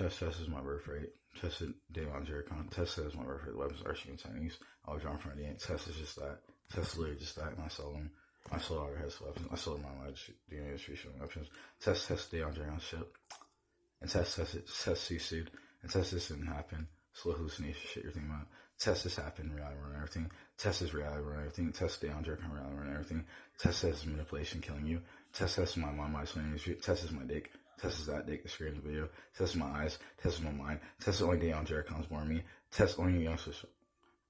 Test is my birth rate. Test is Dayon Jericon. Test says my birth rate. Weapons are shooting techniques. I was drawn from the end. Test is just that. Test is literally just that, and I sold them. I sold all the heads weapons. I sold my life DNA distribution weapons. Test Dayon Jericon ship. And test CC'd. And test this didn't happen. Slow hallucination shit you're thinking about. Test this happened, reality run everything. Test is reality run everything. Test Dayon Jericon, reality run everything. Test says manipulation killing you. Test is my mind, my swing industry. Test is my dick. Test is that dick, the screen in the video. Test is my eyes. Test is my mind. Test is only Dayon Jericon's born me. Test only youngsters.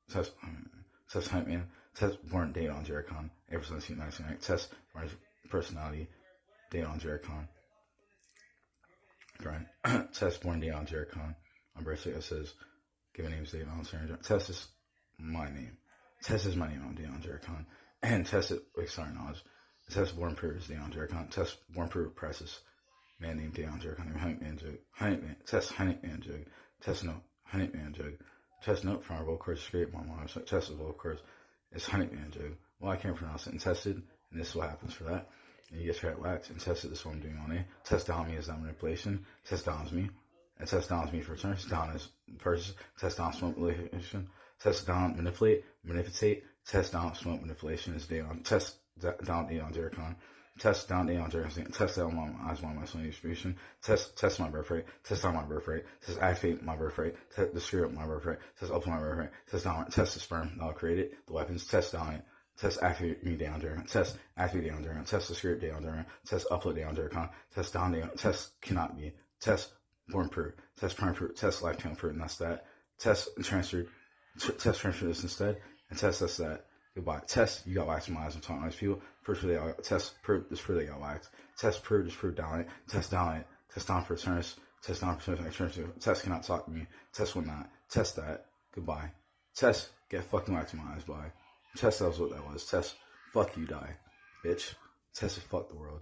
Test hype man. Test born Dayon Jericon. April 17, 1999. Test born personality. Dayon Jericon. Grind. Test born Dayon Jericon. On birthday it says, given names Dayon Jericon. Test is my name. Test is my name on Dayon Jericon. And test it, sorry, knowledge. Test born proof is Dayon Jericon. Test born proof presses. Man named Dayon Jericon named Hunt Man Jug. Hunt Man. Test Hunt Man Jug. Test note. Hunt Man Jug. Test note from our vocal cords. Scrape my mom. Test the vocal cords. It's Hunt Man Jug. Well, I can't pronounce it. And tested. And this is what happens for that. And you get track wax. And tested. This is what I'm doing on A. Test down me is that manipulation. Test downs me. And test downs me for turns. Down is purchase. Test down smoke manipulation. Test down manipulate. Manipulate. Test down smoke manipulation is Dayon. Test down Dayon Jericon. Test down Dayon Jericon. Test down my eyes, my swing distribution. Test my birth rate. Test down my birth rate. Test activate my birth rate. Test the screw up my birth rate. Test open my birth rate. Test down. Test the sperm that I'll create it. The weapons. Test down it. Test activate me Dayon Jericon. Test activate Dayon Jericon. Test the screw up Dayon Jericon. Test upload Dayon Jericon. Test down Dayon. Test cannot be. Test born proof. Test prime proof. Test lifetime proof. And that's that. Test transferred. Test transfer this instead. And test that's that. Goodbye. Test, you got wax in my eyes. I'm talking to these people. First, they got test, prove, this prove they got wax. Test, prove, just prove down it. Test down it. Test down for turns. Test down for turns. Test cannot talk to me. Test will not. Test that. Goodbye. Test, get fucking wax in my eyes. Bye. Test, that was what that was. Test, fuck you, die. Bitch. Test it, fuck the world.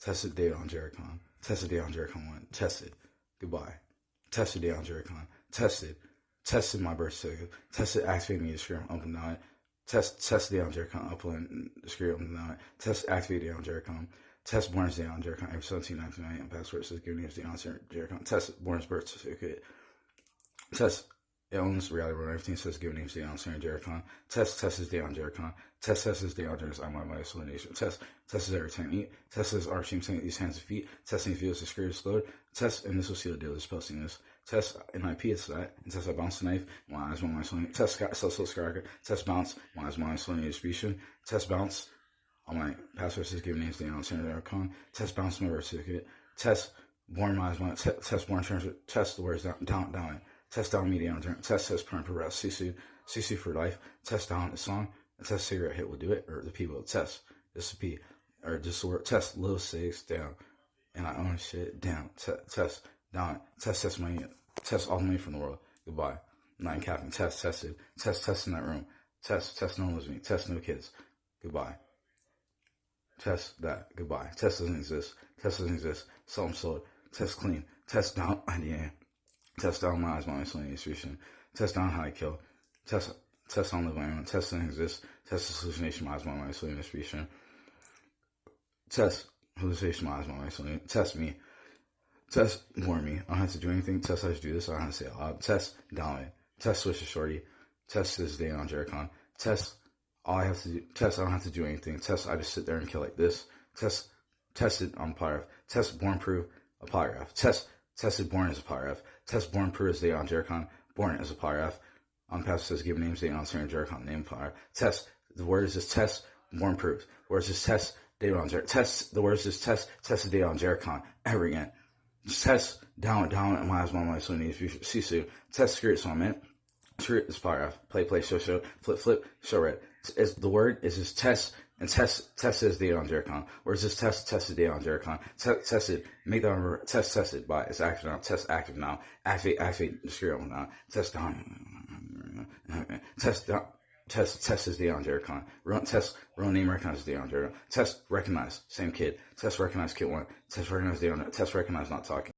Test it, Dayon Jericon. Test it, Dayon Jericon 1. Test it. Goodbye. Test it, Dayon Jericon. Test it. Tested my birth certificate. Tested activate me to scream up and down it. Test Dayon Jericon, upload the screw up and down. Test activate Dayon Jericon. Test Born's Dayon Jericon, April 17, 1998, and password says give names Dayon Jericon. Test Born's birth certificate. Test owns reality run everything says give names Dayon Jericon. Test is Dayon Jericon. Test is Dayon Jericon. I'm my explanation. Test is every time eat. Test is our team saying these hands and feet. Testing feels the screw explode. Test, and this will see the deal is posting this. Test NIP is that. And test I bounce the knife. My eyes, my swing. Test skyrocket. Test bounce. My eyes, my swing distribution. Test bounce. All my password says give names Dayon Jericon. Test bounce my birth certificate. Test born my eyes, my test born transfer. Test the words down. Test down me Dayon Jericon. Test says prime progress. CC for life. Test down the song. Test cigarette hit will do it. Or the P will test. This is P. Or just the word test Lil 6 down. And I own shit down. Test down. Test money. Test all the money from the world. Goodbye. Nine capping. Tested. Test in that room. Test no one lives me. Test no kids. Goodbye. Test that. Goodbye. Test doesn't exist. Test doesn't exist. Sold sold. Test clean. Test down idea. Test down my eyes, my swing distribution. Test down how I kill. Test on live my own. Test doesn't exist. Test hallucination, my eyes, my swing distribution. Test hallucination, my eyes, my swing. Test me. Test warn me. I don't have to do anything. Test I just do this. I don't have to say it loud. Test down it. Test switch to shorty. Test this Dayon Jericon. Test all I have to do. Test I don't have to do anything. Test I just sit there and kill like this. Tested on polygraph. Test born proof a polygraph. Tested born as a polygraph. Test born proof as Dayon Jericon. Born as a polygraph. On pass says give names Dayon Jericon. Name polygraph. Test the word is just test born proof. Word is just test Dayon Jericon. Test the word is just test Dayon Jericon. Ever again. Test down my eyes, my swing CC. Test screw it, so I meant screw it, this polygraph. Play, show, flip, show red. The word is just test, and test is Dayon Jericon. Or is this test is Dayon Jericon. Tested, make that number, tested by, it's active now, test active now. Activate, the screw up now. Test down, test down. Test is Dayon Jericon. Real name recognizes Dayon Jericon. Test recognize, same kid. Test recognize kid 1. Test recognize Dayon. Test recognize not talking.